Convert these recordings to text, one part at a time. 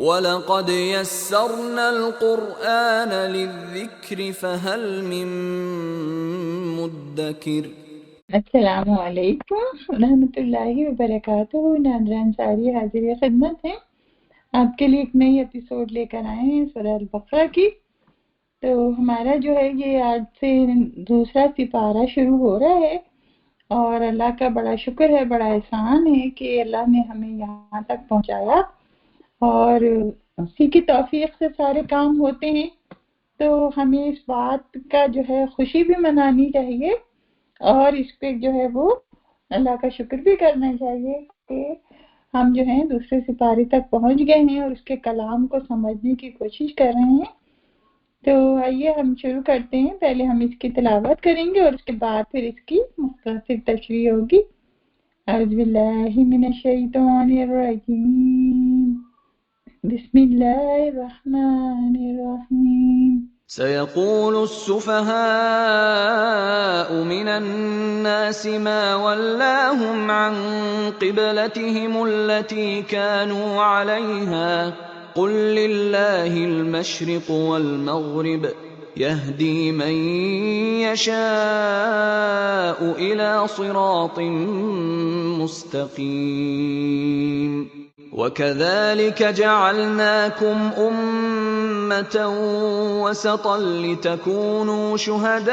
وَلَقَدْ يَسَّرْنَا الْقُرْآنَ لِلذِّكْرِ فَهَلْ مِن مُّدَّكِرٍ۔ السلام علیکم ورحمۃ اللہ وبرکاتہ۔ ناظرین ساری حاضر خدمت ہیں، آپ کے لیے ایک نئی ایپیسوڈ لے کر آئے ہیں سورہ البقرہ کی۔ تو ہمارا جو ہے یہ آج سے دوسرا سپارہ شروع ہو رہا ہے، اور اللہ کا بڑا شکر ہے، بڑا احسان ہے کہ اللہ نے ہمیں یہاں تک پہنچایا، اور اسی کی توفیق سے سارے کام ہوتے ہیں۔ تو ہمیں اس بات کا جو ہے خوشی بھی منانی چاہیے، اور اس پہ جو ہے وہ اللہ کا شکر بھی کرنا چاہیے کہ ہم جو ہیں دوسرے سپارے تک پہنچ گئے ہیں اور اس کے کلام کو سمجھنے کی کوشش کر رہے ہیں۔ تو آئیے ہم شروع کرتے ہیں۔ پہلے ہم اس کی تلاوت کریں گے اور اس کے بعد پھر اس کی مختصر تشریح ہوگی۔ اعوذ باللہ من الشیطان الرجیم، بسم اللہ الرحمن الرحیم۔ سيقول السفهاء من الناس ما ولاهم عن قبلتهم التي كانوا عليها قل لله المشرق والمغرب يهدي من يشاء إلى صراط مستقيم وَكَذَلِكَ جَعَلْنَاكُمْ أُمَّةً وَسَطًا لِتَكُونُوا شُهَدَاءَ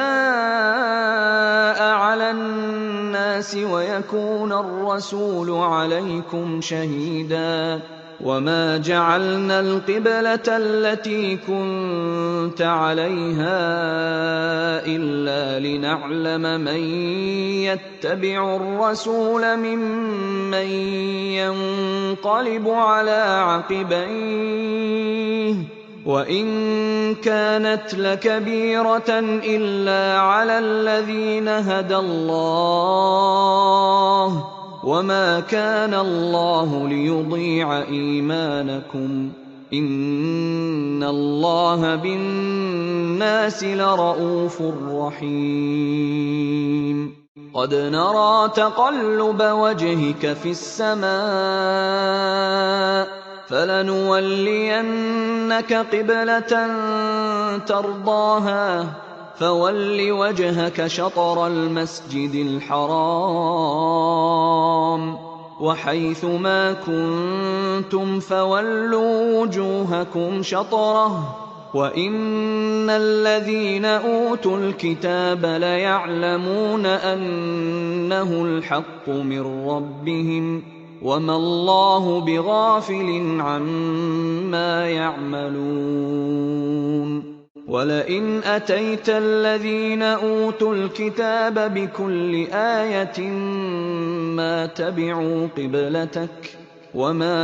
عَلَى النَّاسِ وَيَكُونَ الرَّسُولُ عَلَيْكُمْ شَهِيدًا وَمَا جَعَلْنَا الْقِبْلَةَ الَّتِي كُنْتَ عَلَيْهَا إِلَّا لِنَعْلَمَ مَنْ يَتَّبِعُ الرَّسُولَ مِمَّنْ ينقلب على عقبيه وإن كانت لكبيرة إلا على الذين هدى الله وما كان الله ليضيع إيمانكم إن الله بالناس لرؤوف رحيم قد نرى تقلب وجهك في السماء فلنولينك قبلة ترضاها فول وجهك شطر المسجد الحرام وحيث ما كنتم فولوا وجوهكم شطره وَإِنَّ الَّذِينَ أُوتُوا الْكِتَابَ لَيَعْلَمُونَ أَنَّهُ الْحَقُّ مِنْ رَبِّهِمْ وَمَا اللَّهُ بِغَافِلٍ عَمَّا يَعْمَلُونَ وَلَئِنْ أَتَيْتَ الَّذِينَ أُوتُوا الْكِتَابَ بِكُلِّ آيَةٍ مَا تَبِعُوا قِبْلَتَكَ وَمَا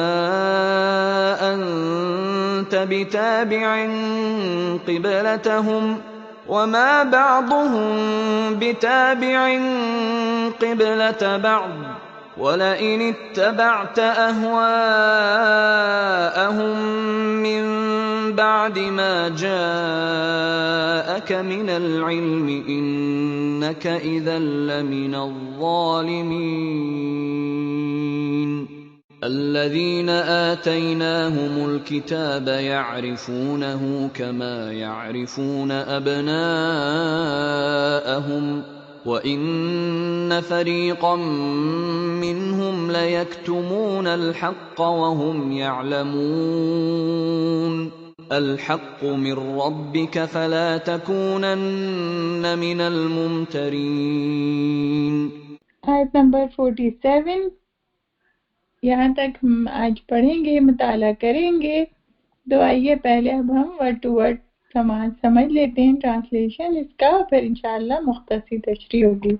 أَنْتَ بِتَابِعٍ قِبْلَتَهُمْ وَمَا بَعْضُهُمْ بِتَابِعٍ قِبْلَةَ بَعْضٍ وَلَئِنِ اتَّبَعْتَ أَهْوَاءَهُمْ مِنْ بَعْدِ مَا جَاءَكَ مِنَ الْعِلْمِ إِنَّكَ إِذًا لَمِنَ الظَّالِمِينَ الذين آتيناهم الكتاب يعرفونه كما يعرفون أبناءهم وإن فريقا منهم ليكتمون الحق وهم يعلمون الحق من ربك فلا تكونن من الممترين۔ آیت نمبر 47 یہاں تک ہم آج پڑھیں گے، مطالعہ کریں گے۔ تو آئیے پہلے اب ہم ورڈ ٹو ورڈ سمجھ لیتے ہیں ٹرانسلیشن اس کا، پھر انشاءاللہ مختصر تشریح ہوگی۔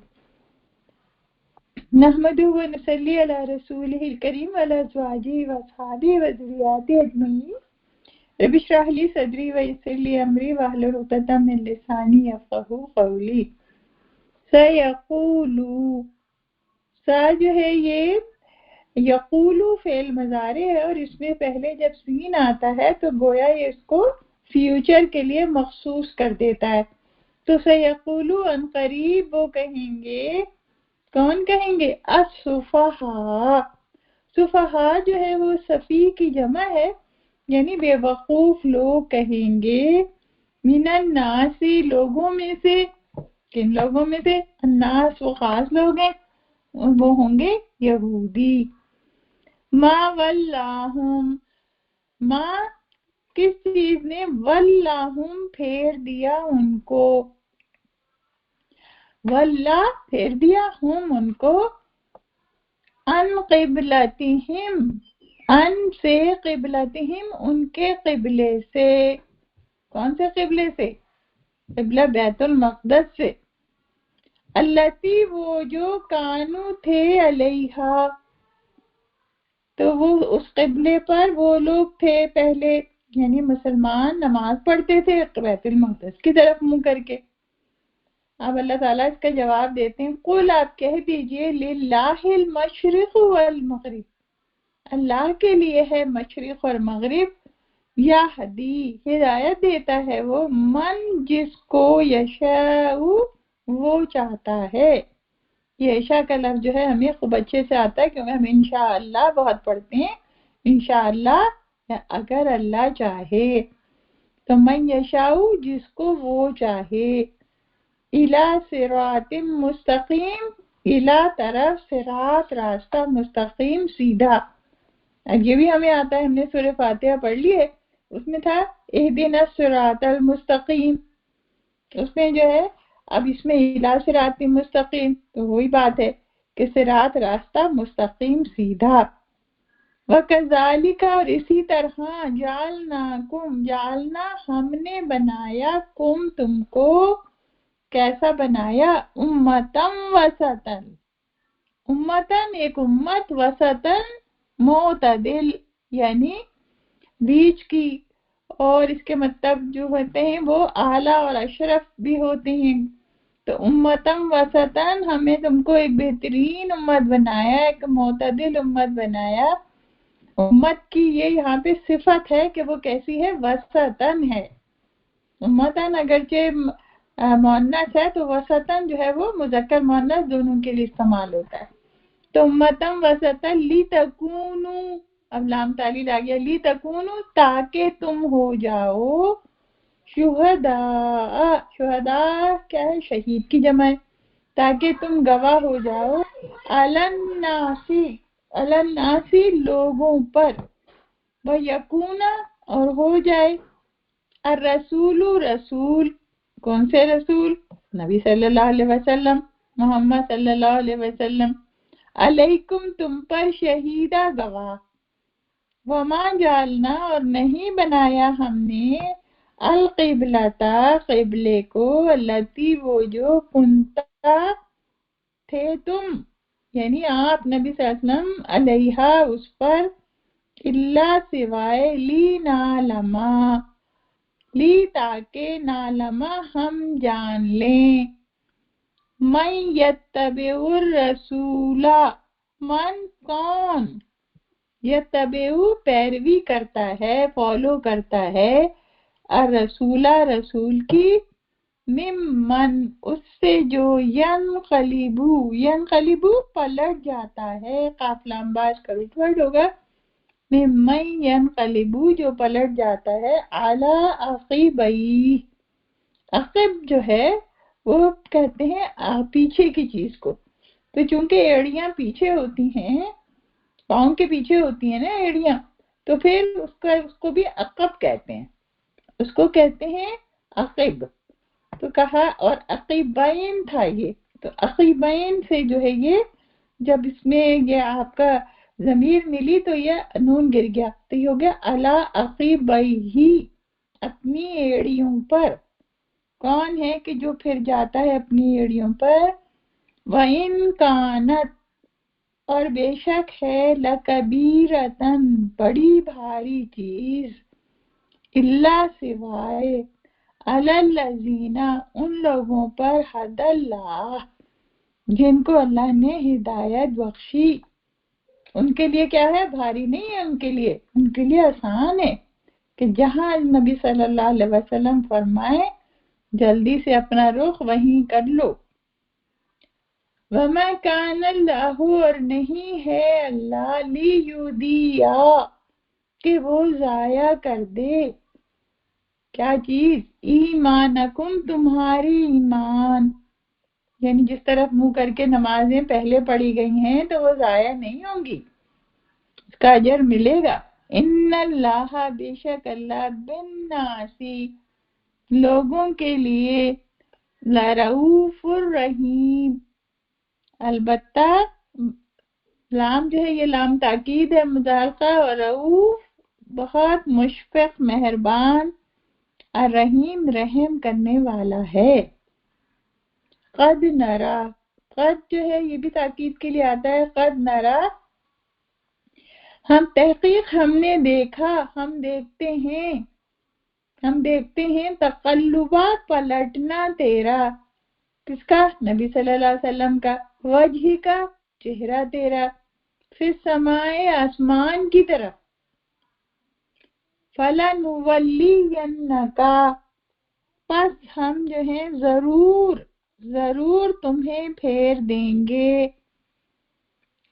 نحمدہ و نصلی علی رسولہ الکریم وعلی ازواجہ و اصحابہ و ذریاتہ اجمعین۔ رب اشرح لی صدری ویسر لی امری واحلل عقدۃ من لسانی یفقہوا قولی۔ سیقولو، سا جو ہے یہ یقولو فعل مضارع ہے، اور اس میں پہلے جب سین آتا ہے تو گویا یہ اس کو فیوچر کے لیے مخصوص کر دیتا ہے۔ تو سیقولو ان قریب وہ کہیں گے، کون کہیں گے؟ السفہاء۔ سفہاء جو ہے وہ صفی کی جمع ہے، یعنی بے وقوف لوگ کہیں گے، من الناسی لوگوں میں سے، کن لوگوں میں سے؟ الناس وہ خاص لوگ ہیں، وہ ہوں گے یہودی۔ ما ولاہم، ما کس چیز نے، ولاہم پھیر دیا ان کو، ولا پھیر دیا، ہم ان کو، ان قبلتہم، ان سے، قبلتہم ان کے قبلے سے، کون سے قبلے سے؟ قبلہ بیت المقدس سے، التی وہ جو کانو تھے علیہا، تو وہ اس قبلے پر وہ لوگ تھے پہلے، یعنی مسلمان نماز پڑھتے تھے بیت المقدس کی طرف منہ کر کے۔ اب اللہ تعالیٰ اس کا جواب دیتے ہیں، قل آپ کہہ دیجئے، للہ المشرق والمغرب، اللہ کے لیے ہے مشرق اور مغرب، یہدی ہدایت دیتا ہے وہ، من جس کو، یشاء وہ چاہتا ہے۔ یہ عشاء کا لفظ جو ہے ہمیں خوب اچھے سے آتا ہے کیونکہ ہم انشاءاللہ بہت پڑھتے ہیں، انشاءاللہ اگر اللہ چاہے، تو من یشاء جس کو وہ چاہے، الی صراط مستقیم، الی طرف، صراط راستہ، مستقیم سیدھا۔ اب یہ بھی ہمیں آتا ہے، ہم نے سورہ فاتحہ پڑھ لی ہے، اس میں تھا اہدنا الصراط المستقیم، اس میں جو ہے اب اس میں الی صراط مستقیم، تو وہی بات ہے کہ صراط راستہ مستقیم سیدھا۔ وَكَذَلِكَ اور اسی طرح، جعلناکم، جعلنا ہم نے بنایا، کم تم کو، کیسا بنایا؟ امتم وسطن، امتن ایک امت، وسطن معتدل یعنی بیچ کی، اور اس کے مطلب جو ہوتے ہیں وہ اعلیٰ اور اشرف بھی ہوتے ہیں۔ تو امتم وسطن، ہمیں تم کو ایک بہترین امت بنایا، ایک معتدل امت بنایا۔ امت کی یہ یہاں پہ صفت ہے کہ وہ کیسی ہے؟ وسطن ہے۔ امتن اگرچہ مؤنث ہے تو وسطن جو ہے وہ مذکر مؤنث دونوں کے لیے استعمال ہوتا ہے۔ تو امتم وسطن لتکونوا، اب لام تعلیل آ گیا، لتکونوا تاکہ تم ہو جاؤ، شہداء، شہداء کیا ہے؟ شہید کی جمع ہے، تاکہ تم گواہ ہو جاؤ، الناسی، الناسی لوگوں پر، ویکون اور ہو جائے، الرسول رسول، کون سے رسول؟ نبی صلی اللہ علیہ وسلم، محمد صلی اللہ علیہ وسلم، علیکم تم پر، شہیدہ گواہ، وما جعلنا اور نہیں بنایا ہم نے، القبلۃ قبلے کو، التی وہ جو، کنتا تھے تم، یعنی آپ نبی صلی اللہ علیہ وسلم، علیہا اس پر، الا سوائے، لی نعلما، لی تاکہ، نعلما ہم جان لیں، من یتبع الرسول، من کون، یتبع پیروی کرتا ہے، فالو کرتا ہے، الرسول رسول کی، ممن اس سے جو، ینقلبو، ینقلبو پلٹ جاتا ہے، قاف لام باز کا روٹ ورڈ ہوگا، ممن ینقلبو جو پلٹ جاتا ہے، علی عقبیہ، عقب جو ہے وہ کہتے ہیں پیچھے کی چیز کو، تو چونکہ ایڑیاں پیچھے ہوتی ہیں، پاؤں کے پیچھے ہوتی ہیں نا ایڑیاں، تو پھر اس کو بھی عقب کہتے ہیں، اس کو کہتے ہیں عقب، تو کہا، اور عقبین تھا یہ، تو عقبین سے جو ہے یہ، جب اس میں یہ آپ کا ضمیر ملی تو یہ نون گر گیا، تو یہ ہو گیا علی عقبیہ، اپنی ایڑیوں پر، کون ہے کہ جو پھر جاتا ہے اپنی ایڑیوں پر، وَإِن كَانَتْ اور بے شک ہے، لَكَبِيرَةً بڑی بھاری چیز، اللہ سوائے، عَلَى الَّذِينَ ان لوگوں پر، هَدَى اللَّهُ جن کو اللہ نے ہدایت بخشی، ان کے لیے کیا ہے؟ بھاری نہیں ہے ان کے لیے آسان ہے کہ جہاں نبی صلی اللہ علیہ وسلم فرمائے جلدی سے اپنا رخ وہیں کر لو۔ وَمَا كَانَ اللَّهُ اور نہیں ہے اللہ، لِيُضِيعَ کہ وہ ضائع کر دے کیا چیز؟ ایمانکم، تمہاری ایمان، یعنی جس طرف منہ کر کے نمازیں پہلے پڑھی گئی ہیں تو وہ ضائع نہیں ہوں گی، اس کا اجر ملے گا۔ ان اللہ، بے شک اللہ، بالناسی، لوگوں کے لیے، لرؤوف الرحیم، البتہ لام جو ہے یہ لام تاکید ہے مضارعہ، اور رؤوف بہت مشفق، مہربان، الرحیم رحم کرنے والا ہے۔ قد نرا، قد جو ہے یہ بھی تاکید کے لیے آتا ہے، قد نرا، ہم تحقیق ہم نے دیکھا، ہم دیکھتے ہیں تقلبا، پلٹنا تیرا، کس کا؟ نبی صلی اللہ علیہ وسلم کا، وجہ کا، چہرہ تیرا، پھر سمائے، آسمان کی طرف، فَلَنُوَلِّيَنَّكَ، پس ہم جو ہیں ضرور تمہیں پھیر دیں گے۔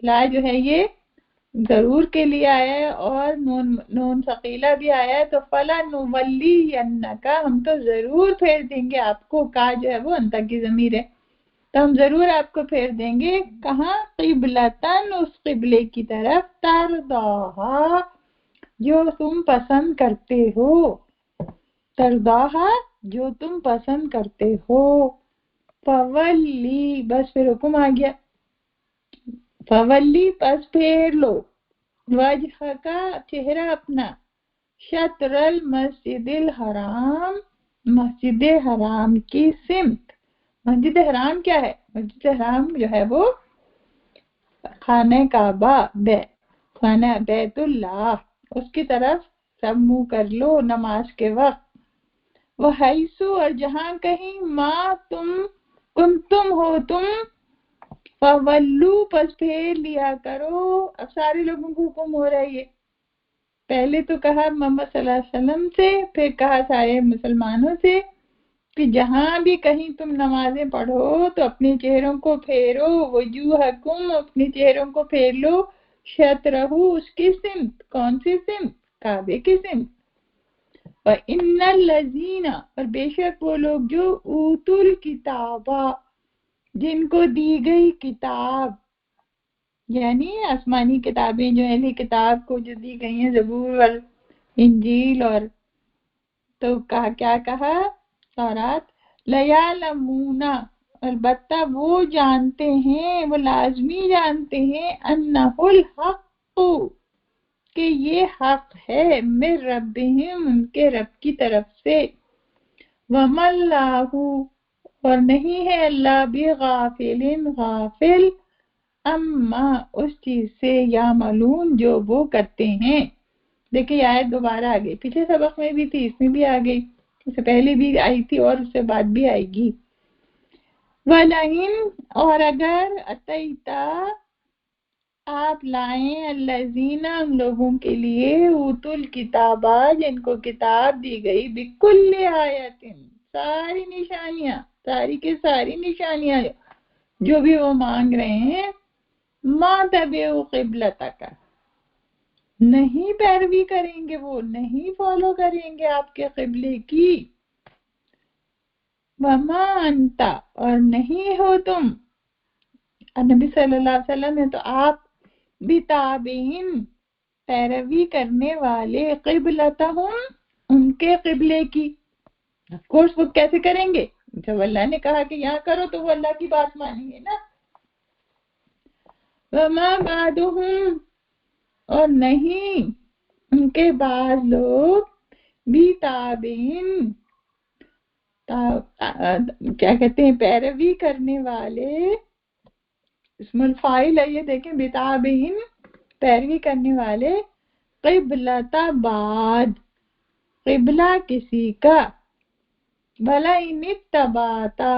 لا جو ہے یہ ضرور کے لیے آیا ہے اور نون ثقیلہ بھی آیا ہے، تو فَلَنُوَلِّيَنَّكَ، ہم تو ضرور پھیر دیں گے آپ کو، کا جو ہے وہ انتا کی ضمیر ہے، تو ہم ضرور آپ کو پھیر دیں گے، کہاں؟ قبلتاً، اس قبلے کی طرف، ترضاہا، جو تم پسند کرتے ہو، ترضاہا، جو تم پسند کرتے ہو، فولی، بس پھر حکم آ گیا، فولی، پس پھیر لو، وجہ کا، چہرہ اپنا، شطر المسجد الحرام، مسجد حرام کی سمت۔ مسجد حرام کیا ہے؟ مسجد حرام جو ہے وہ خانہ کعبہ، خانہ بیت اللہ، اس کی طرف سب منہ کر لو نماز کے وقت۔ وہ حیثو، اور جہاں کہیں، ما تم کنتم ہو تم، فولو، پس پھیر لیا کرو۔ اب سارے لوگوں کو حکم ہو رہا ہے یہ، پہلے تو کہا محمد صلی اللہ علیہ وسلم سے، پھر کہا سارے مسلمانوں سے کہ جہاں بھی کہیں تم نمازیں پڑھو تو اپنے چہروں کو پھیرو، وجوہکم، اپنے چہروں کو پھیر لو، شطرہو، اس کی سمت، کون سی سمت؟ کعبے کی سمت۔ وَإِنَّ الَّذِينَ، اور بے شک وہ لوگ جو اوتوا الکتاب، جن کو دی گئی کتاب، یعنی آسمانی کتابیں جو اہل کتاب کو جو دی گئی ہیں، زبور اور انجیل، اور تو کہا کیا کہا؟ تورات، لیعلمون، البتہ وہ جانتے ہیں، وہ لازمی جانتے ہیں، انہ الحق، کہ یہ حق ہے، من ربہم، ان کے رب کی طرف سے، وما اللہ، اور نہیں ہے اللہ، بغافل، غافل، اما، اس چیز سے، یعملون، جو وہ کرتے ہیں۔ دیکھیں آیت دوبارہ آ گئی، پچھلے سبق میں بھی تھی، اس میں بھی آ گئی، اس سے پہلے بھی آئی تھی اور اس سے بعد بھی آئے گی۔ وَلَئِن، اور اگر، اتیتا، آپ لائیں، الذین، ان لوگوں کے لیے، اوتوا الکتاب، جن کو کتاب دی گئی، بکل آیت، ساری نشانیاں، ساری کے ساری نشانیاں جو بھی وہ مانگ رہے ہیں، ما تبعوا قبلتک، نہیں پیروی کریں گے، وہ نہیں فالو کریں گے آپ کے قبلے کی، وما انت، اور نہیں ہو تم، نبی صلی اللہ علیہ وسلم ہے تو آپ، بتابعین، پیروی کرنے والے، قبلتہم، ان کے قبلے کی، آف کورس وہ کیسے کریں گے؟ جب اللہ نے کہا کہ یہاں کرو تو وہ اللہ کی بات مانیں گے نا۔ وما بعدہم، اور نہیں ان کے بعض لوگ، بھی تابعین، کیا کہتے ہیں، پیروی کرنے والے، اسم الفاعل ہے یہ، دیکھیں، بتابعین، پیروی کرنے والے، قبلۃ بعد، قبلہ کسی کا، بھلا ان اتبعتا،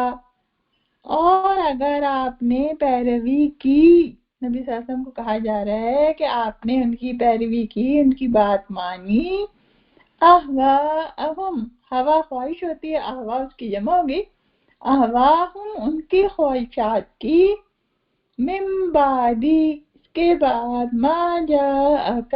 اور اگر آپ نے پیروی کی، نبی صلی اللہ علیہ وسلم کو کہا جا رہا ہے کہ آپ نے ان کی پیروی کی، ان کی بات مانی، اہواہم، ہوا خواہش ہوتی ہے، اہوا اس کی جمع ہوگی، اہواہم، ان کی خواہشات کی، من بعدی، اس کے بعد، ما جاءک،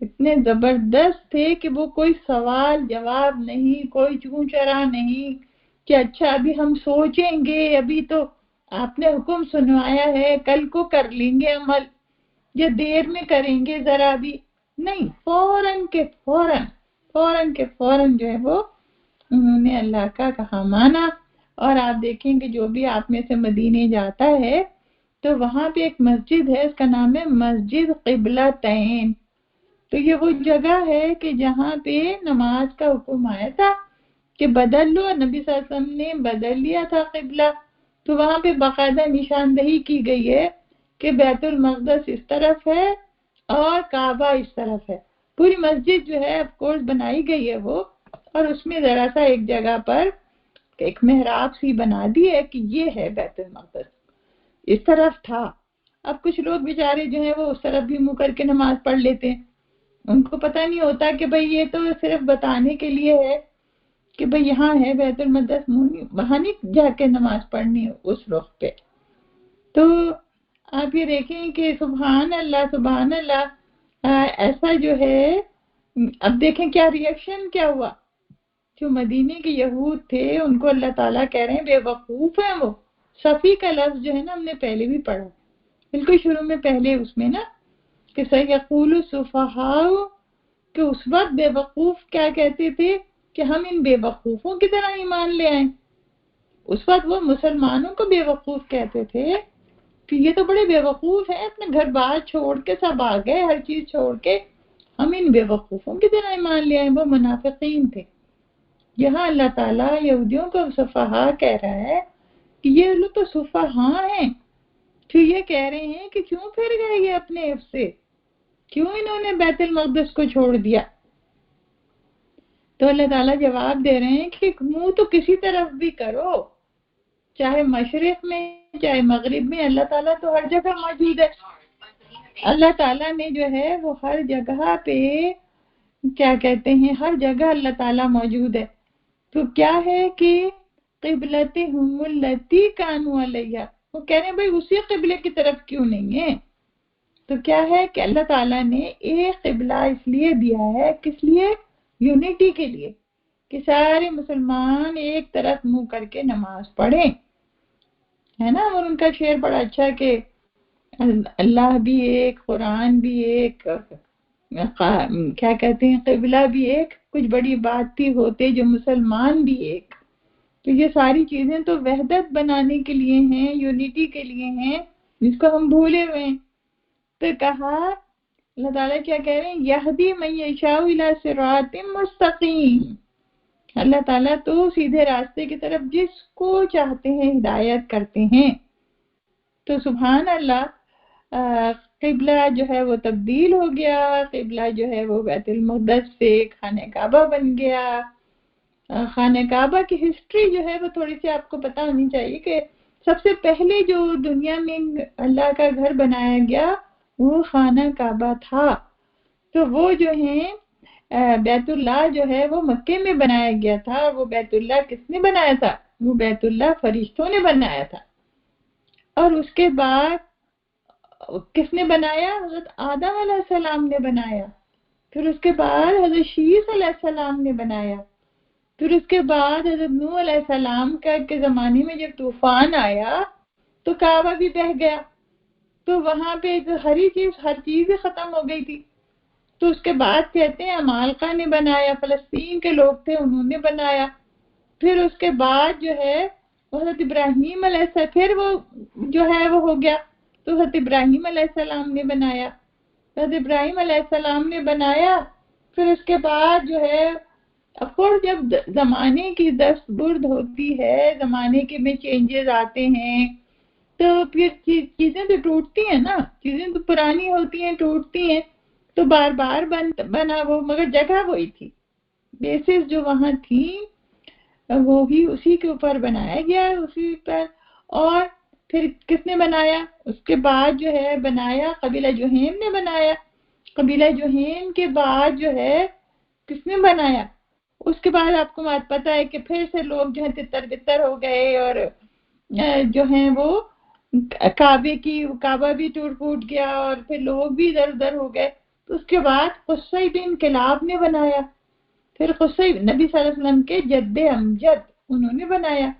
اتنے زبردست تھے کہ وہ کوئی سوال جواب نہیں، کوئی چوں چرا نہیں کہ اچھا ابھی ہم سوچیں گے، ابھی تو آپ نے حکم سنوایا ہے، کل کو کر لیں گے عمل یا دیر میں کریں گے ذرا بھی نہیں، فوراً کے فوراً جو ہے وہ انہوں نے اللہ کا کہا مانا۔ اور آپ دیکھیں کہ جو بھی آپ میں سے مدینے جاتا ہے تو وہاں پہ ایک مسجد ہے، اس کا نام ہے مسجد قبلہ تین۔ تو یہ وہ جگہ ہے کہ جہاں پہ نماز کا حکم آیا تھا کہ بدل لو، نبی صلی اللہ علیہ وسلم نے بدل لیا تھا قبلہ، تو وہاں پہ باقاعدہ نشاندہی کی گئی ہے کہ بیت المقدس اس طرف ہے اور کعبہ اس طرف ہے۔ پوری مسجد جو ہے آف کورس بنائی گئی ہے وہ، اور اس میں ذرا سا ایک جگہ پر ایک محراب سی بنا دی ہے کہ یہ ہے بیت المقدس، اس طرف تھا۔ اب کچھ لوگ بیچارے جو ہیں وہ اس طرف بھی منہ کر کے نماز پڑھ لیتے ہیں، ان کو پتہ نہیں ہوتا کہ بھئی یہ تو صرف بتانے کے لیے ہے کہ بھئی یہاں ہے بیت المقدس، وہاں نہیں جا کے نماز پڑھنی اس رخ پہ۔ تو آپ یہ دیکھیں کہ سبحان اللہ ایسا جو ہے۔ اب دیکھیں کیا ریئیکشن کیا ہوا، جو مدینے کے یہود تھے ان کو اللہ تعالیٰ کہہ رہے ہیں بے وقوف ہیں وہ۔ صفی کا لفظ جو ہے نا ہم نے پہلے بھی پڑھا، بالکل شروع میں پہلے اس میں نا کہ سَيَقُولُ السُّفَهَاءُ، کہ اس وقت بے وقوف کیا کہتے تھے کہ ہم ان بے وقوفوں کی طرح ایمان لے آئیں۔ اس وقت وہ مسلمانوں کو بے وقوف کہتے تھے کہ یہ تو بڑے بے وقوف ہیں، اپنے گھر بار چھوڑ کے سب آ گئے، ہر چیز چھوڑ کے ہم ان بے وقوفوں کی طرح ایمان لے آئیں۔ وہ منافقین تھے۔ یہاں اللہ تعالیٰ یہودیوں کو صفحاء کہہ رہا ہے کہ یہ لوگ تو صفحاء ہیں، تو یہ کہہ رہے ہیں کہ کیوں پھر گئے یہ اپنے عف سے، کیوں انہوں نے بیت المقدس کو چھوڑ دیا۔ تو اللہ تعالیٰ جواب دے رہے ہیں کہ منہ تو کسی طرف بھی کرو، چاہے مشرق میں چاہے مغرب میں، اللہ تعالیٰ تو ہر جگہ موجود ہے۔ اللہ تعالیٰ نے جو ہے وہ ہر جگہ پہ کیا کہتے ہیں، ہر جگہ اللہ تعالیٰ موجود ہے۔ تو کیا ہے کہ قبلتہم التی کانوا علیہا، وہ کہہ رہے ہیں بھائی اسی قبلے کی طرف کیوں نہیں ہے۔ تو کیا ہے کہ اللہ تعالیٰ نے ایک قبلہ اس لیے دیا ہے، کس لیے؟ یونٹی کے لیے، کہ سارے مسلمان ایک طرف منہ کر کے نماز پڑھیں، ہے نا۔ اور ان کا شعر بڑا اچھا کہ اللہ بھی ایک، قرآن بھی ایک، کیا کہتے ہیں، قبلہ بھی ایک، کچھ بڑی بات تھی ہوتے جو مسلمان بھی ایک۔ تو یہ ساری چیزیں تو وحدت بنانے کے لیے ہیں، یونٹی کے لیے ہیں، جس کو ہم بھولے ہوئے ہیں۔ تو کہا اللہ تعالیٰ کیا کہہ رہے ہیں، یہدی من یشاء الی صراط مستقیم، اللہ تعالیٰ تو سیدھے راستے کی طرف جس کو چاہتے ہیں ہدایت کرتے ہیں۔ تو سبحان اللہ، قبلہ جو ہے وہ تبدیل ہو گیا، قبلہ جو ہے وہ بیت المقدس سے خانہ کعبہ بن گیا۔ خانہ کعبہ کی ہسٹری جو ہے وہ تھوڑی سی آپ کو پتہ ہونی چاہیے کہ سب سے پہلے جو دنیا میں اللہ کا گھر بنایا گیا وہ خانہ کعبہ تھا۔ تو وہ جو ہیں بیت اللہ جو ہے وہ مکے میں بنایا گیا تھا۔ وہ بیت اللہ کس نے بنایا تھا؟ وہ بیت اللہ فرشتوں نے بنایا تھا۔ اور اس کے بعد کس نے بنایا؟ حضرت آدم علیہ السلام نے بنایا۔ پھر اس کے بعد حضرت شیس علیہ السلام نے بنایا۔ پھر اس کے بعد حضرت نوح علیہ السلام کے زمانے میں جب طوفان آیا تو کعبہ بھی بہہ گیا، تو وہاں پہ ہر چیز ہی ختم ہو گئی تھی۔ تو اس کے بعد کہتے ہیں عمالقہ نے بنایا، فلسطین کے لوگ تھے انہوں نے بنایا۔ پھر اس کے بعد جو ہے حضرت ابراہیم علیہ السلام، پھر وہ جو ہے وہ ہو گیا، تو حضرت ابراہیم علیہ السلام نے بنایا، حضرت ابراہیم علیہ السلام نے بنایا۔ پھر اس کے بعد جو ہے افکورس جب زمانے کی دست برد ہوتی ہے، زمانے کے میں چینجز آتے ہیں، تو پھر چیزیں تو ٹوٹتی ہیں نا، چیزیں تو پرانی ہوتی ہیں، ٹوٹتی ہیں، تو بار بار بنا وہ، مگر جگہ وہی تھی، بیسس جو وہاں تھی وہی اسی کے اوپر بنایا گیا، اسی پر۔ اور پھر کس نے بنایا؟ اس کے بعد جو ہے بنایا قبیلہ جوہیم نے بنایا۔ قبیلہ جوہیم کے بعد جو ہے کس نے بنایا؟ اس کے بعد آپ کو بات پتہ ہے کہ پھر سے لوگ جو ہیں تتر بتر ہو گئے، اور جو ہیں وہ کعبہ بھی ٹوٹ پھوٹ گیا، اور پھر لوگ بھی ادھر ادھر ہو گئے۔ تو اس کے بعد قصی بن کلاب نے بنایا، پھر قصی نبی صلی اللہ علیہ وسلم کے جد امجد انہوں نے بنایا،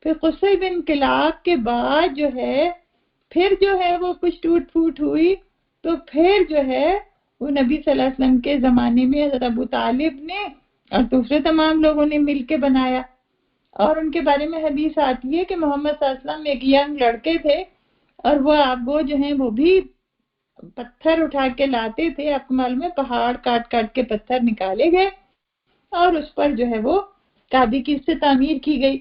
پھر قصی بن کلاب کے بعد جو ہے پھر جو ہے وہ کچھ ٹوٹ پھوٹ ہوئی، تو پھر جو ہے وہ نبی صلی اللہ علیہ وسلم کے زمانے میں حضرت ابو طالب نے اور دوسرے تمام لوگوں نے مل کے بنایا۔ اور ان کے بارے میں حدیث آتی ہے کہ محمد صلی اللہ علیہ وسلم ایک ینگ لڑکے تھے، اور وہ جو ہیں وہ بھی پتھر اٹھا کے لاتے تھے، آپ کو معلوم ہے پہاڑ کاٹ کاٹ کے پتھر نکالے گئے اور اس پر جو ہے وہ کعبے کی سے تعمیر کی گئی۔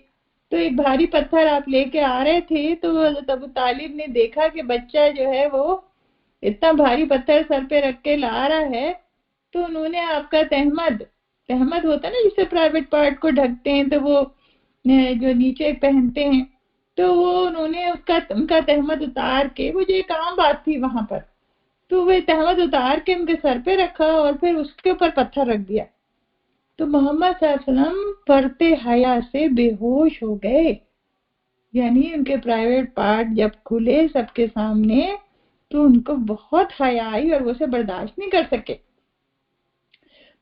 تو ایک بھاری پتھر آپ لے کے آ رہے تھے تو حضرت ابو طالب نے دیکھا کہ بچہ جو ہے وہ اتنا بھاری پتھر سر پہ رکھ کے لا رہا ہے، تو انہوں نے آپ کا تہمد ہوتا ہے نا جسے پرائیویٹ پارٹ کو ڈھکتے ہیں تو وہ جو نیچے پہنتے ہیں، تو وہ انہوں نے ان کا تہمد اتار کے، وہ جو ایک عام بات تھی وہاں پر، تو وہ تہمد اتار کے ان کے سر پہ رکھا اور پھر اس کے اوپر پتھر رکھ دیا۔ تو محمد صلی اللہ علیہ وسلم پڑھتے حیا سے بے ہوش ہو گئے، یعنی ان کے پرائیویٹ پارٹ جب کھلے سب کے سامنے تو ان کو بہت حیا آئی اور وہ اسے برداشت نہیں کر سکے۔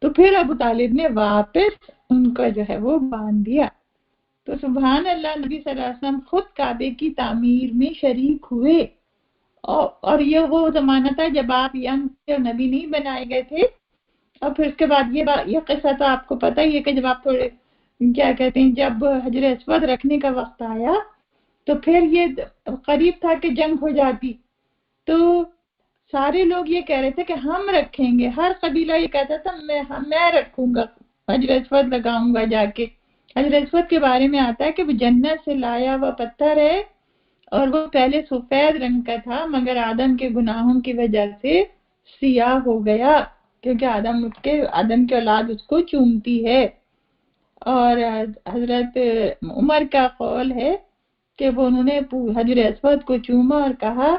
تو پھر ابو طالب نے واپس ان کا جو ہے وہ باندھ دیا۔ تو سبحان اللہ، نبی صلی اللہ علیہ وسلم خود کعبے کی تعمیر میں شریک ہوئے، اور یہ وہ زمانہ تھا جب آپ ینگ نبی نہیں بنائے گئے تھے۔ اور پھر اس کے بعد یہ قصہ تو آپ کو پتہ ہی ہے کہ جب آپ تھوڑے کیا کہتے ہیں جب حجر اسود رکھنے کا وقت آیا تو پھر یہ قریب تھا کہ جنگ ہو جاتی، تو سارے لوگ یہ کہہ رہے تھے کہ ہم رکھیں گے، ہر قبیلہ یہ کہتا تھا میں رکھوں گا، حجر اسود لگاؤں گا جا کے۔ حجر اسود کے بارے میں آتا ہے کہ وہ جنت سے لایا ہوا پتھر ہے، اور وہ پہلے سفید رنگ کا تھا مگر آدم کے گناہوں کی وجہ سے سیاہ ہو گیا، کیونکہ آدم کی اولاد اس کو چومتی ہے۔ اور حضرت عمر کا قول ہے کہ وہ انہوں نے حجر اسود کو چوما اور کہا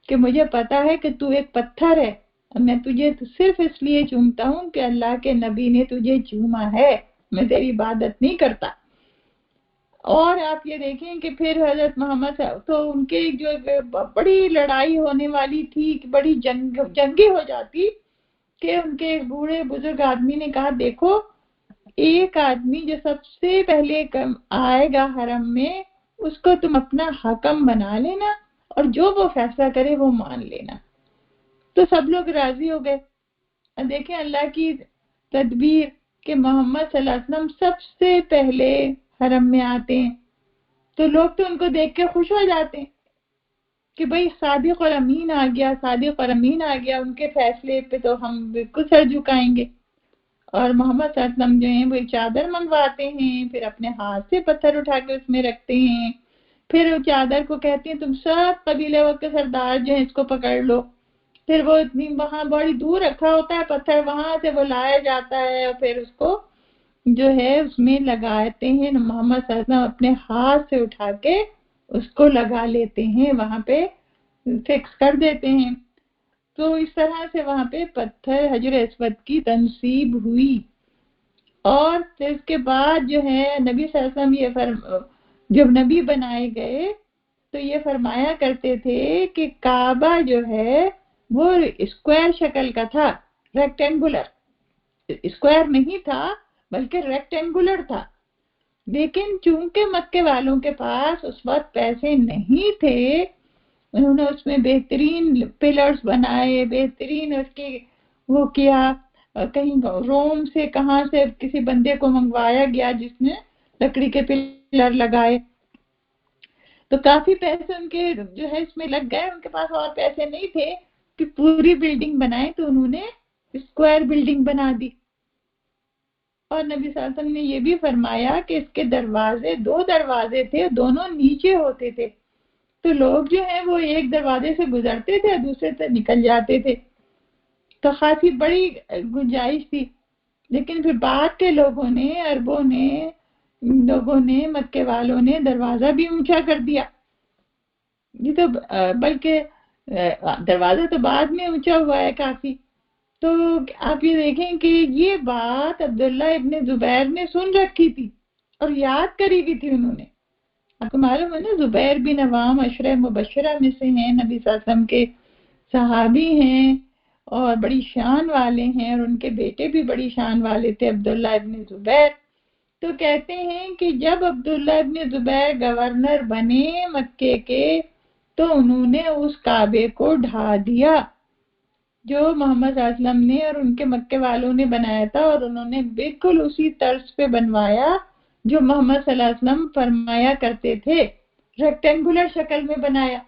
کہ مجھے پتا ہے کہ تو ایک پتھر ہے، میں تجھے صرف اس لیے چومتا ہوں کہ اللہ کے نبی نے تجھے چوما ہے، میں تیری عبادت نہیں کرتا۔ اور آپ یہ دیکھیں کہ پھر حضرت محمد تو ان کے جو بڑی لڑائی ہونے والی تھی، بڑی جنگی ہو جاتی، کہ ان کے ایک بوڑھے بزرگ آدمی نے کہا دیکھو، ایک آدمی جو سب سے پہلے آئے گا حرم میں اس کو تم اپنا حاکم بنا لینا اور جو وہ فیصلہ کرے وہ مان لینا۔ تو سب لوگ راضی ہو گئے۔ دیکھیں اللہ کی تدبیر کہ محمد صلی اللہ علیہ وسلم سب سے پہلے حرم میں آتے ہیں، تو لوگ تو ان کو دیکھ کے خوش ہو جاتے ہیں کہ بھئی صادق اور امین آ گیا، صادق اور امین آ گیا، ان کے فیصلے پہ تو ہم بالکل سر جھکائیں گے۔ اور محمد صلی اللہ علیہ وسلم جو ہیں وہ ایک چادر منگواتے ہیں، پھر اپنے ہاتھ سے پتھر اٹھا کے اس میں رکھتے ہیں، پھر وہ چادر کو کہتے ہیں تم سب قبیلے کے سردار جو ہیں اس کو پکڑ لو، پھر وہ اتنی وہاں بڑی دور رکھا ہوتا ہے پتھر، وہاں سے وہ لایا جاتا ہے اور پھر اس کو جو ہے اس میں لگاتے ہیں۔ محمد صلی اللہ علیہ وسلم اپنے ہاتھ سے اٹھا کے اس کو لگا لیتے ہیں، وہاں پہ فکس کر دیتے ہیں۔ تو اس طرح سے وہاں پہ پتھر حجر اسود کی تنصیب ہوئی۔ اور پھر اس کے بعد جو ہے نبی صلی اللہ علیہ وسلم جب نبی بنائے گئے تو یہ فرمایا کرتے تھے کہ کعبہ جو ہے وہ اسکوائر شکل کا تھا، ریکٹینگولر، اسکوائر نہیں تھا بلکہ ریکٹینگولر تھا، لیکن چونکہ مکے والوں کے پاس اس وقت پیسے نہیں تھے، انہوں نے اس میں بہترین پلرز بنائے، بہترین اس کی وہ کیا، کہیں روم سے کہاں سے کسی بندے کو منگوایا گیا جس نے لکڑی کے پلر لگائے، تو کافی پیسے ان کے جو ہے اس میں لگ گئے، ان کے پاس اور پیسے نہیں تھے کہ پوری بلڈنگ بنائے، تو انہوں نے اسکوائر بلڈنگ بنا دی۔ اور نبی صلی اللہ علیہ وسلم نے یہ بھی فرمایا کہ اس کے دروازے، 2 دروازے تھے، دونوں نیچے ہوتے تھے، تو لوگ جو ہیں وہ ایک دروازے سے گزرتے تھے اور دوسرے سے نکل جاتے تھے، تو خاصی بڑی گنجائش تھی۔ لیکن پھر بعد کے لوگوں نے، عربوں نے، لوگوں نے، مکے والوں نے دروازہ بھی اونچا کر دیا، یہ تو بلکہ دروازہ تو بعد میں اونچا ہوا ہے کافی۔ تو آپ یہ دیکھیں کہ یہ بات عبداللہ ابن زبیر نے سن رکھی تھی اور یاد کری بھی تھی انہوں نے۔ آپ کو معلوم ہے نا زبیر بن عوام عشرہ مبشرہ میں سے ہیں، نبی صلی اللہ علیہ وسلم کے صحابی ہیں، اور بڑی شان والے ہیں، اور ان کے بیٹے بھی بڑی شان والے تھے، عبداللہ ابن زبیر۔ تو کہتے ہیں کہ جب عبداللہ ابن زبیر گورنر بنے مکے کے تو انہوں نے اس کعبے کو ڈھا دیا جو محمد صلی اللہ علیہ وسلم نے اور ان کے مکے والوں نے بنایا تھا، اور انہوں نے بالکل اسی طرز پہ بنوایا جو محمد صلی اللہ علیہ وسلم فرمایا کرتے تھے، ریکٹینگولر شکل میں بنایا۔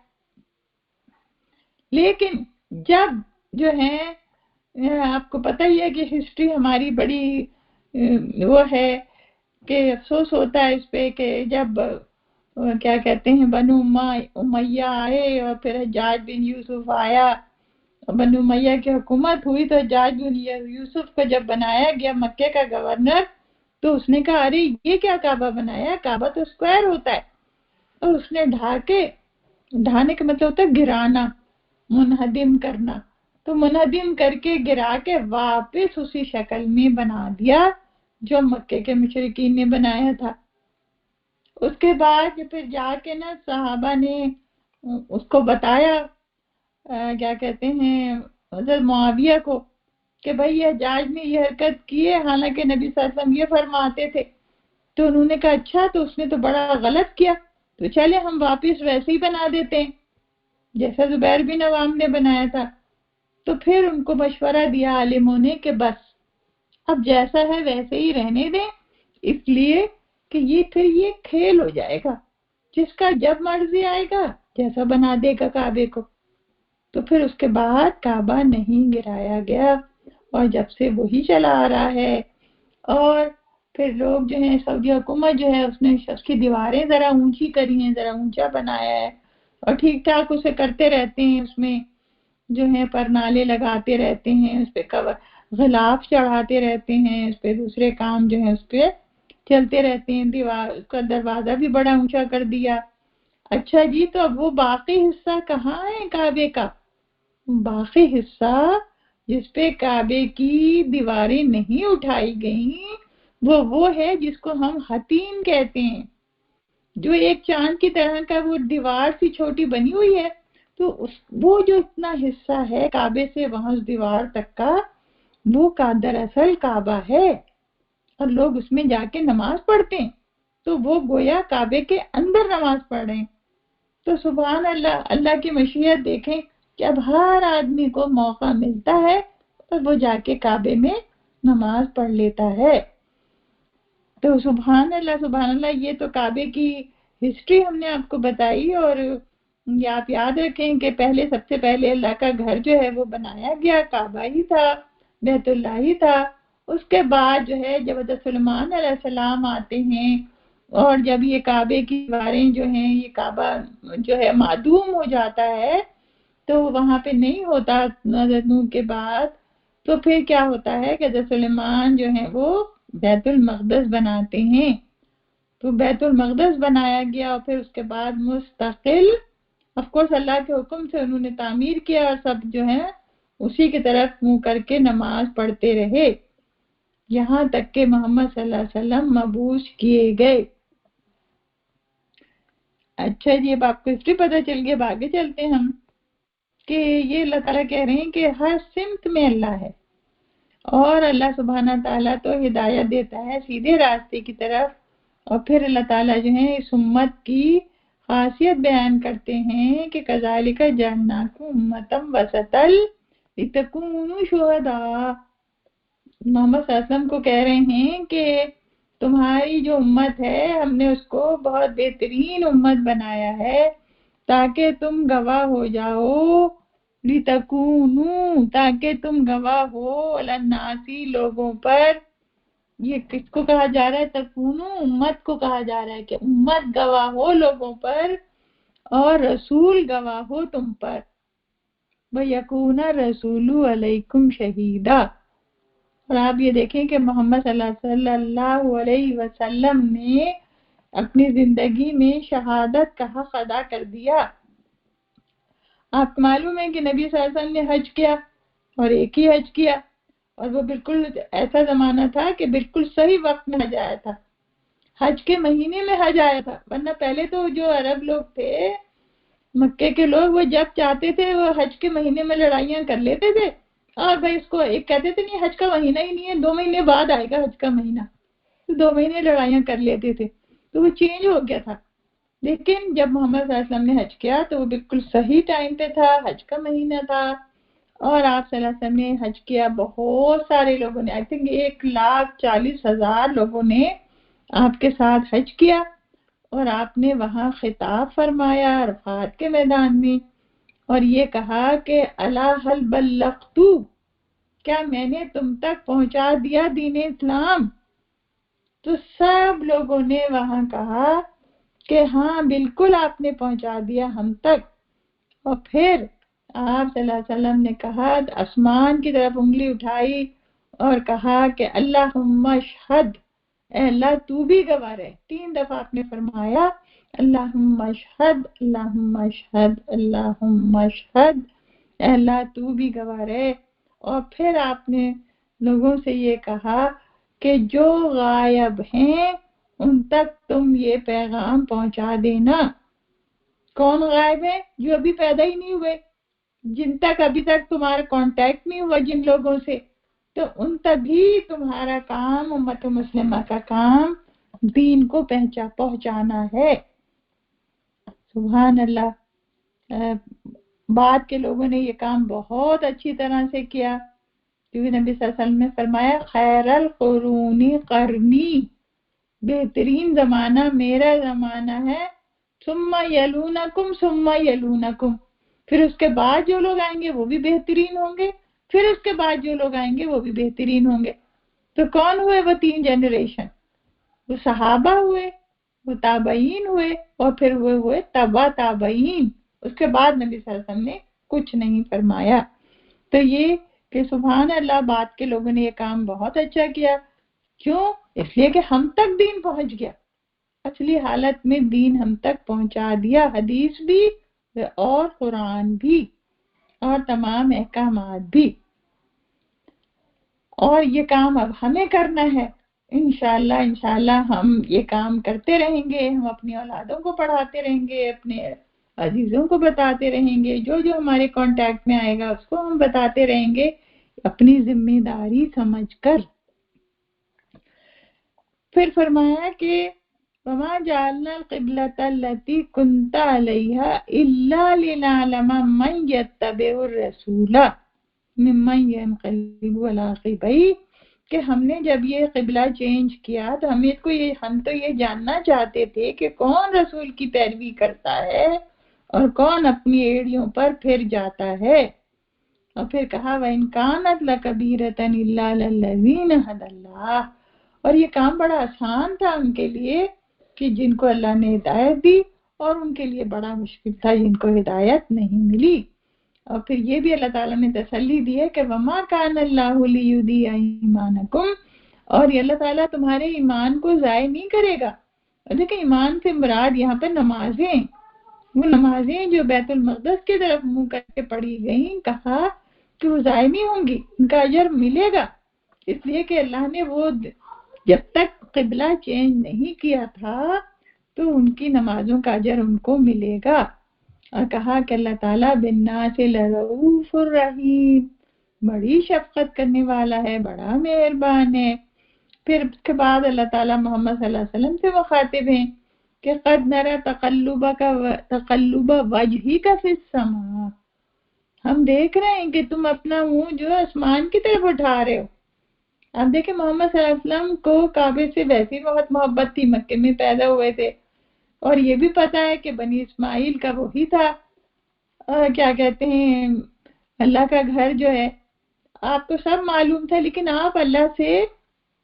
لیکن جب جو ہے آپ کو پتہ ہی ہے کہ ہسٹری ہماری بڑی وہ ہے کہ افسوس ہوتا ہے اس پہ کہ جب کیا کہتے ہیں بنو امیہ آئے اور پھر حجاج بن یوسف آیا، بنو امیہ کی حکومت ہوئی، تو حجاج بن یوسف کو جب بنایا گیا مکے کا گورنر تو اس نے کہا ارے یہ کیا کعبہ بنایا، کعبہ تو اسکوائر ہوتا ہے، اور اس نے ڈھانے کا مطلب ہوتا ہے گرانا، منہدم کرنا، تو منہدم کر کے گرا کے واپس اسی شکل میں بنا دیا جو مکے کے مشرکین نے بنایا تھا۔ اس کے بعد پھر جا کے نا صحابہ نے اس کو بتایا کیا کہتے ہیں حضرت معاویہ کو کہ بھئی یہ حجاج نے یہ حرکت کی ہے، حالانکہ نبی صلی اللہ علیہ وسلم یہ فرماتے تھے۔ تو انہوں نے کہا اچھا، تو اس نے تو بڑا غلط کیا، تو چلے ہم واپس ویسے ہی بنا دیتے ہیں جیسا زبیر بن عوام نے بنایا تھا۔ تو پھر ان کو مشورہ دیا عالموں نے کہ بس اب جیسا ہے ویسے ہی رہنے دیں، اس لیے کہ یہ کھیل ہو جائے گا، جس کا جب مرضی آئے گا جیسا بنا دے گا کعبے کو۔ تو پھر اس کے بعد کعبہ نہیں گرایا گیا، اور جب سے وہی چلا آ رہا ہے۔ اور پھر لوگ جو ہیں سعودی حکومت جو ہے اس نے اس کی دیواریں ذرا اونچی کری ہیں، ذرا اونچا بنایا ہے، اور ٹھیک ٹھاک اسے کرتے رہتے ہیں، اس میں جو ہے پرنالے لگاتے رہتے ہیں، اس پہ غلاف چڑھاتے رہتے ہیں، اس پہ دوسرے کام جو ہیں اس پہ چلتے رہتے ہیں۔ دیوار اس کا دروازہ بھی بڑا اونچا کر دیا۔ اچھا جی، تو اب وہ باقی حصہ کہاں ہے کعبے کا؟ باقی حصہ جس پہ کعبے کی دیواریں نہیں اٹھائی گئیں وہ ہے جس کو ہم حتیم کہتے ہیں، جو ایک چاند کی طرح کا وہ دیوار سی چھوٹی بنی ہوئی ہے۔ تو وہ جو اتنا حصہ ہے کعبے سے وہاں اس دیوار تک کا، وہ دراصل کعبہ ہے، اور لوگ اس میں جا کے نماز پڑھتے ہیں، تو وہ گویا کعبے کے اندر نماز پڑھ رہے ہیں۔ تو سبحان اللہ، اللہ کی مشیت دیکھیں کہ اب ہر آدمی کو موقع ملتا ہے اور وہ جا کے کعبے میں نماز پڑھ لیتا ہے۔ تو سبحان اللہ، یہ تو کعبے کی ہسٹری ہم نے آپ کو بتائی، اور آپ یاد رکھیں کہ سب سے پہلے اللہ کا گھر جو ہے وہ بنایا گیا کعبہ ہی تھا، بیت اللہ ہی تھا۔ اس کے بعد جو ہے جب حضرت سلیمان علیہ السلام آتے ہیں، اور جب یہ کعبے کی دیواریں جو ہیں، یہ کعبہ جو ہے معدوم ہو جاتا ہے، تو وہاں پہ نہیں ہوتا حضرت نوح کے بعد، تو پھر کیا ہوتا ہے کہ حضرت سلیمان جو ہیں وہ بیت المقدس بناتے ہیں۔ تو بیت المقدس بنایا گیا، اور پھر اس کے بعد مستقل آف کورس اللہ کے حکم سے انہوں نے تعمیر کیا، اور سب جو ہے اسی کی طرف منہ کر کے نماز پڑھتے رہے، یہاں تک کہ محمد صلی اللہ علیہ وسلم مبعوث کیے گئے۔ اچھا جی، اب آپ کو ہسٹری پتہ چل گیا، اب آگے چلتے ہیں ہم کہ یہ اللہ تعالیٰ کہہ رہے ہیں کہ ہر سمت میں اللہ ہے، اور اللہ سبحانہ تعالیٰ تو ہدایت دیتا ہے سیدھے راستے کی طرف۔ اور پھر اللہ تعالیٰ جو ہے اس امت کی خاصیت بیان کرتے ہیں کہ کذالک جعلناکم امۃ وسطا لتکونوا شہداء۔ محمد صلی اللہ علیہ وسلم کو کہہ رہے ہیں کہ تمہاری جو امت ہے ہم نے اس کو بہت بہترین امت بنایا ہے تاکہ تم گواہ ہو جاؤ، لتکونوا، تاکہ تم گواہ ہو، علی الناس، لوگوں پر۔ یہ کس کو کہا جا رہا ہے؟ تکونو، امت کو کہا جا رہا ہے کہ امت گواہ ہو لوگوں پر، اور رسول گواہ ہو تم پر۔ وَيَكُونَ الرَّسُولُ عَلَيْكُمْ شَهِيدًا۔ اور آپ یہ دیکھیں کہ محمد صلی اللہ علیہ وسلم نے اپنی زندگی میں شہادت کا حق ادا کر دیا۔ آپ کو معلوم ہے کہ نبی صلی اللہ علیہ وسلم نے حج کیا، اور ایک ہی حج کیا، اور وہ بالکل ایسا زمانہ تھا کہ بالکل صحیح وقت میں حج آیا تھا، حج کے مہینے میں حج آیا تھا۔ ورنہ پہلے تو جو عرب لوگ تھے، مکے کے لوگ، وہ جب چاہتے تھے وہ حج کے مہینے میں لڑائیاں کر لیتے تھے، اور بھائی اس کو ایک کہتے تھے نہیں حج کا مہینہ ہی نہیں ہے، 2 مہینے بعد آئے گا حج کا مہینہ، تو 2 مہینے لڑائیاں کر لیتے تھے، تو وہ چینج ہو گیا تھا۔ لیکن جب محمد صلی اللہ علیہ وسلم نے حج کیا تو وہ بالکل صحیح ٹائم پہ تھا، حج کا مہینہ تھا، اور آپ صلی اللہ علیہ وسلم نے حج کیا۔ بہت سارے لوگوں نے، آئی تھنک 1,40,000 لوگوں نے آپ کے ساتھ حج کیا، اور آپ نے وہاں خطاب فرمایا عرفات کے میدان میں، اور یہ کہا کہ الا هل بلغت، کیا میں نے تم تک پہنچا دیا دین اسلام؟ تو سب لوگوں نے وہاں کہا کہ ہاں بالکل آپ نے پہنچا دیا ہم تک۔ اور پھر آپ صلی اللہ علیہ وسلم نے کہا، آسمان کی طرف انگلی اٹھائی اور کہا کہ اللہم اشہد، اے اللہ تو بھی گواہ رہے۔ 3 دفعہ آپ نے فرمایا اللہم اشہد، اللہم اشہد، اللہم اشہد، اے اللہ تو بھی گواہ رہے۔ اور پھر آپ نے لوگوں سے یہ کہا کہ جو غائب ہیں ان تک تم یہ پیغام پہنچا دینا۔ کون غائب ہے؟ جو ابھی پیدا ہی نہیں ہوئے، جن تک ابھی تک تمہارا کانٹیکٹ نہیں ہوا جن لوگوں سے، تو ان تک بھی تمہارا کام، امت مسلمہ کا کام دین کو پہنچانا ہے۔ سبحان اللہ۔ بعد کے لوگوں نے یہ کام بہت اچھی طرح سے کیا، کیونکہ نبی صلی اللہ علیہ وسلم نے فرمایا خیر القرون قرنی، بہترین زمانہ میرا زمانہ ہے، ثم یلونکم ثم یلونکم، پھر اس کے بعد جو لوگ آئیں گے وہ بھی بہترین ہوں گے، پھر اس کے بعد جو لوگ آئیں گے وہ بھی بہترین ہوں گے۔ تو کون ہوئے وہ 3 جنریشن؟ وہ صحابہ ہوئے، وہ تابعین ہوئے، اور پھر وہ ہوئے تبع تابعین۔ اس کے بعد نبی صلی اللہ علیہ وسلم نے کچھ نہیں فرمایا۔ تو یہ کہ سبحان اللہ، بعد کے لوگوں نے یہ کام بہت اچھا کیا۔ کیوں؟ اس لیے کہ ہم تک دین پہنچ گیا، اصلی حالت میں دین ہم تک پہنچا دیا، حدیث بھی اور قرآن بھی اور تمام احکامات بھی۔ اور یہ کام اب ہمیں کرنا ہے، انشاءاللہ ہم یہ کام کرتے رہیں گے، ہم اپنی اولادوں کو پڑھاتے رہیں گے، اپنے عزیزوں کو بتاتے رہیں گے، جو جو ہمارے کانٹیکٹ میں آئے گا اس کو ہم بتاتے رہیں گے، اپنی ذمہ داری سمجھ کر۔ پھر فرمایا کہ وَمَا جَعَلْنَا الْقِبْلَةَ الَّتِي كُنْتَ عَلَيْهَا إِلَّا لِنَعْلَمَ مَنْ يَتَّبِعُ الرَّسُولَ مِمَّنْ يَنْقَلِبُ عَلَىٰ عَقِبَيْهِ، کہ ہم نے جب یہ قبلہ چینج کیا تو ہم تو یہ جاننا چاہتے تھے کہ کون رسول کی پیروی کرتا ہے اور کون اپنی ایڑیوں پر پھر جاتا ہے۔ اور پھر کہا وَإِنْ كَانَتْ لَكَبِيرَةً إِلَّا عَلَى الَّذِينَ هَدَى اللَّهُ، اور یہ کام بڑا آسان تھا ان کے لیے کہ جن کو اللہ نے ہدایت دی، اور ان کے لیے بڑا مشکل تھا جن کو ہدایت نہیں ملی۔ اور پھر یہ بھی اللہ تعالیٰ نے تسلی دی ہے کہ وَمَا كَانَ اللَّهُ لِيُضِيعَ إِيمَانَكُمْ، اور یہ اللہ تعالیٰ تمہارے ایمان کو ضائع نہیں کرے گا۔ اور دیکھیں ایمان سے مراد یہاں پر نمازیں، وہ نمازیں جو بیت المقدس کی طرف منہ کر کے پڑھی گئیں، کہا کہ وہ ضائع نہیں ہوں گی، ان کا اجر ملے گا، اس لیے کہ اللہ نے وہ جب تک قبلہ چینج نہیں کیا تھا تو ان کی نمازوں کا اجر ان کو ملے گا۔ اور کہا کہ اللہ تعالیٰ بالناس لرؤوف الرحیم، بڑی شفقت کرنے والا ہے، بڑا مہربان ہے۔ پھر اس کے بعد اللہ تعالیٰ محمد صلی اللہ علیہ وسلم سے مخاطب ہیں کہ قد نرى تقلب وجهك في السماء، ہم دیکھ رہے ہیں کہ تم اپنا منہ جو آسمان کی طرف اٹھا رہے ہو۔ آپ دیکھیں محمد صلی اللہ علیہ وسلم کو کعبے سے ویسی بہت محبت تھی، مکے میں پیدا ہوئے تھے، اور یہ بھی پتا ہے کہ بنی اسماعیل کا وہی تھا، کیا کہتے ہیں، اللہ کا گھر جو ہے، آپ کو سب معلوم تھا، لیکن آپ اللہ سے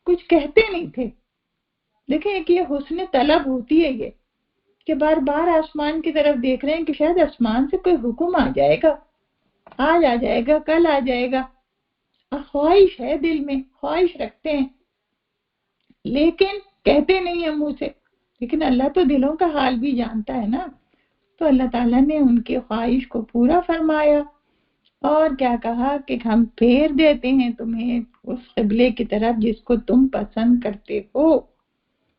کچھ کہتے نہیں تھے۔ دیکھیں کہ یہ حسن طلب ہوتی ہے، یہ کہ بار بار آسمان کی طرف دیکھ رہے ہیں کہ شاید آسمان سے کوئی حکم آ جائے گا، آج آ جائے گا، کل آ جائے گا، خواہش ہے دل میں، خواہش رکھتے ہیں لیکن کہتے نہیں ہیں منہ سے، لیکن اللہ تو دلوں کا حال بھی جانتا ہے نا۔ تو اللہ تعالیٰ نے ان کی خواہش کو پورا فرمایا، اور کیا کہا کہ ہم پھیر دیتے ہیں تمہیں اس قبلے کی طرف جس کو تم پسند کرتے ہو،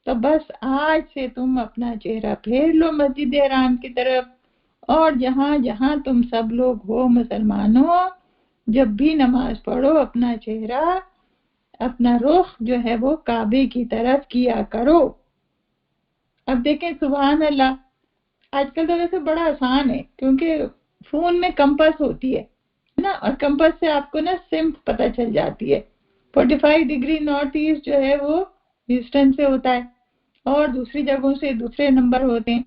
تو بس آج سے تم اپنا چہرہ پھیر لو مسجد حرام کی طرف، اور جہاں جہاں تم سب لوگ ہو مسلمانوں، جب بھی نماز پڑھو اپنا چہرہ، اپنا رخ جو ہے وہ کعبے کی طرف کیا کرو۔ اب دیکھیں سبحان اللہ، آج کل تو ویسے بڑا آسان ہے کیونکہ فون میں کمپس ہوتی ہے نا، اور کمپس سے آپ کو نا سمت پتہ چل جاتی ہے۔ 45 ڈگری نارتھ ایسٹ جو ہے وہ ہیوسٹن سے ہوتا ہے اور دوسری جگہوں سے دوسرے نمبر ہوتے ہیں،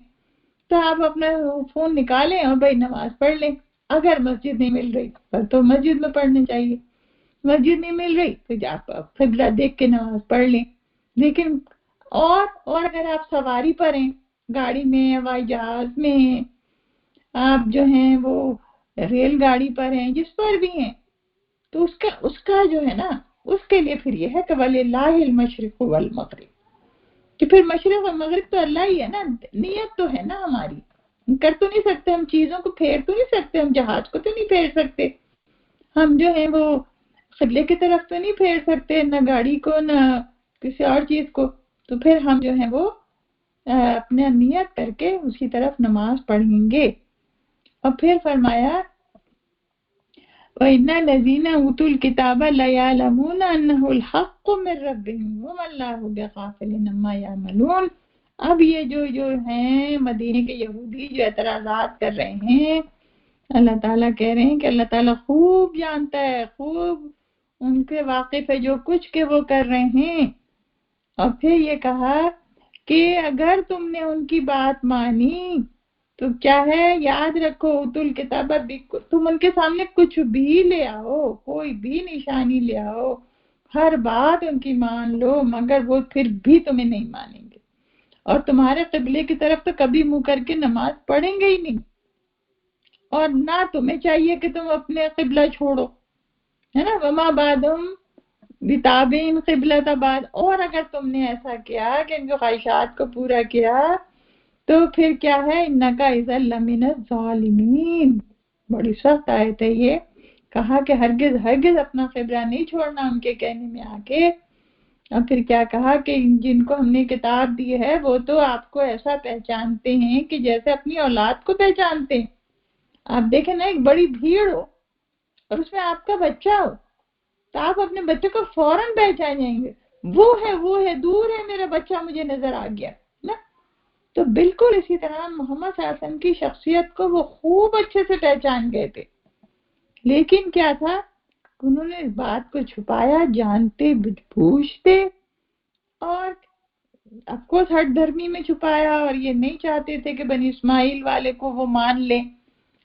تو آپ اپنا فون نکالیں اور بھائی نماز پڑھ لیں۔ اگر مسجد نہیں مل رہی تو مسجد میں پڑھنی چاہیے، مسجد نہیں مل رہی تو آپ قبلہ دیکھ کے نماز پڑھ لیں۔ لیکن اور اگر آپ سواری پر ہیں، گاڑی میں، ہوائی جہاز میں ہیں، آپ جو ہیں وہ ریل گاڑی پر ہیں، جس پر بھی ہیں، تو اس کا جو ہے نا، اس کے لیے پھر یہ ہے کہ وَلِلَّهِ الْمَشْرِقُ وَالْمَغْرِبُ، کہ پھر مشرق اور مغرب تو اللہ ہی ہے نا، نیت تو ہے نا ہماری، ہم کر تو نہیں سکتے، ہم چیزوں کو پھیر تو نہیں سکتے، ہم جہاز کو تو نہیں پھیر سکتے، ہم جو ہیں وہ قبلے کی طرف تو نہیں پھیر سکتے، نہ گاڑی کو نہ کسی اور چیز کو، تو پھر ہم جو ہیں وہ اپنے نیت کر کے اسی طرف نماز پڑھیں گے۔ اور پھر فرمایا وَإِنَّ الَّذِينَ أُوتُوا الْكِتَابَ لَيَعْلَمُونَ أَنَّهُ الْحَقُّ مِنْ رَبِّهِمْ وَمَا اللَّهُ بِغَافِلٍ عَمَّا يَعْمَلُونَ۔ اب یہ جو ہیں مدینے کے یہودی جو اعتراضات کر رہے ہیں، اللہ تعالیٰ کہہ رہے ہیں کہ اللہ تعالیٰ خوب جانتا ہے، خوب ان کے واقف ہے جو کچھ کہ وہ کر رہے ہیں۔ اور پھر یہ کہا کہ اگر تم نے ان کی بات مانی تو کیا ہے، یاد رکھو اتل کتابہ، تم ان کے سامنے کچھ بھی لے آؤ، کوئی بھی نشانی لے آؤ، ہر بات ان کی مان لو، مگر وہ پھر بھی تمہیں نہیں مانیں گے، اور تمہارے قبلے کی طرف تو کبھی منہ کر کے نماز پڑھیں گے ہی نہیں، اور نہ تمہیں چاہیے کہ تم اپنے قبلہ چھوڑو، ہے نا، وما بعدہم بتابعین قبلۃ بعد، اور اگر تم نے ایسا کیا کہ ان کی خواہشات کو پورا کیا تو پھر کیا ہے، انکا اذا لمن الظالمین، بڑی سخت آیت ہے یہ، کہا کہ ہرگز اپنا قبلہ نہیں چھوڑنا ان کے کہنے میں آ کے، اور پھر کیا کہا کہ جن کو ہم نے کتاب دی ہے وہ تو آپ کو ایسا پہچانتے ہیں کہ جیسے اپنی اولاد کو پہچانتے ہیں۔ آپ دیکھیں نا، ایک بڑی بھیڑ ہو اور اس میں آپ کا بچہ ہو تو آپ اپنے بچے کو فوراً پہچان جائیں گے، وہ ہے دور ہے میرا بچہ مجھے نظر آ گیا نا۔ تو بالکل اسی طرح محمد صلی اللہ علیہ وسلم کی شخصیت کو وہ خوب اچھے سے پہچان گئے تھے، لیکن کیا تھا، انہوں نے اس بات کو چھپایا، جانتے بوجھتے، اور اف کورس ہر دھرمی میں چھپایا، اور یہ نہیں چاہتے تھے کہ بنی اسماعیل والے کو وہ مان لیں،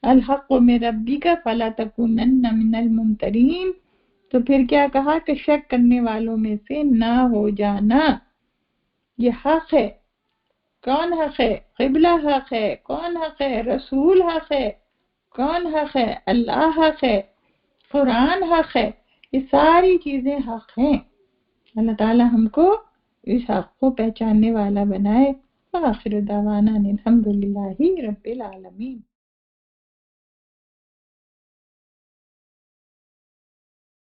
الحق من ربک فلا تکونن من الممترین، تو پھر کیا کہا کہ شک کرنے والوں میں سے نہ ہو جانا، یہ حق ہے۔ کون حق ہے؟ قبلہ حق ہے۔ کون حق ہے؟ رسول حق ہے۔ کون حق ہے؟ اللہ حق ہے، قرآن حق ہے، یہ ساری چیزیں حق ہیں۔ اللہ تعالیٰ ہم کو اس حق کو پہچاننے والا بنائے۔ وآخر دعوانا الحمدللہ رب العالمین۔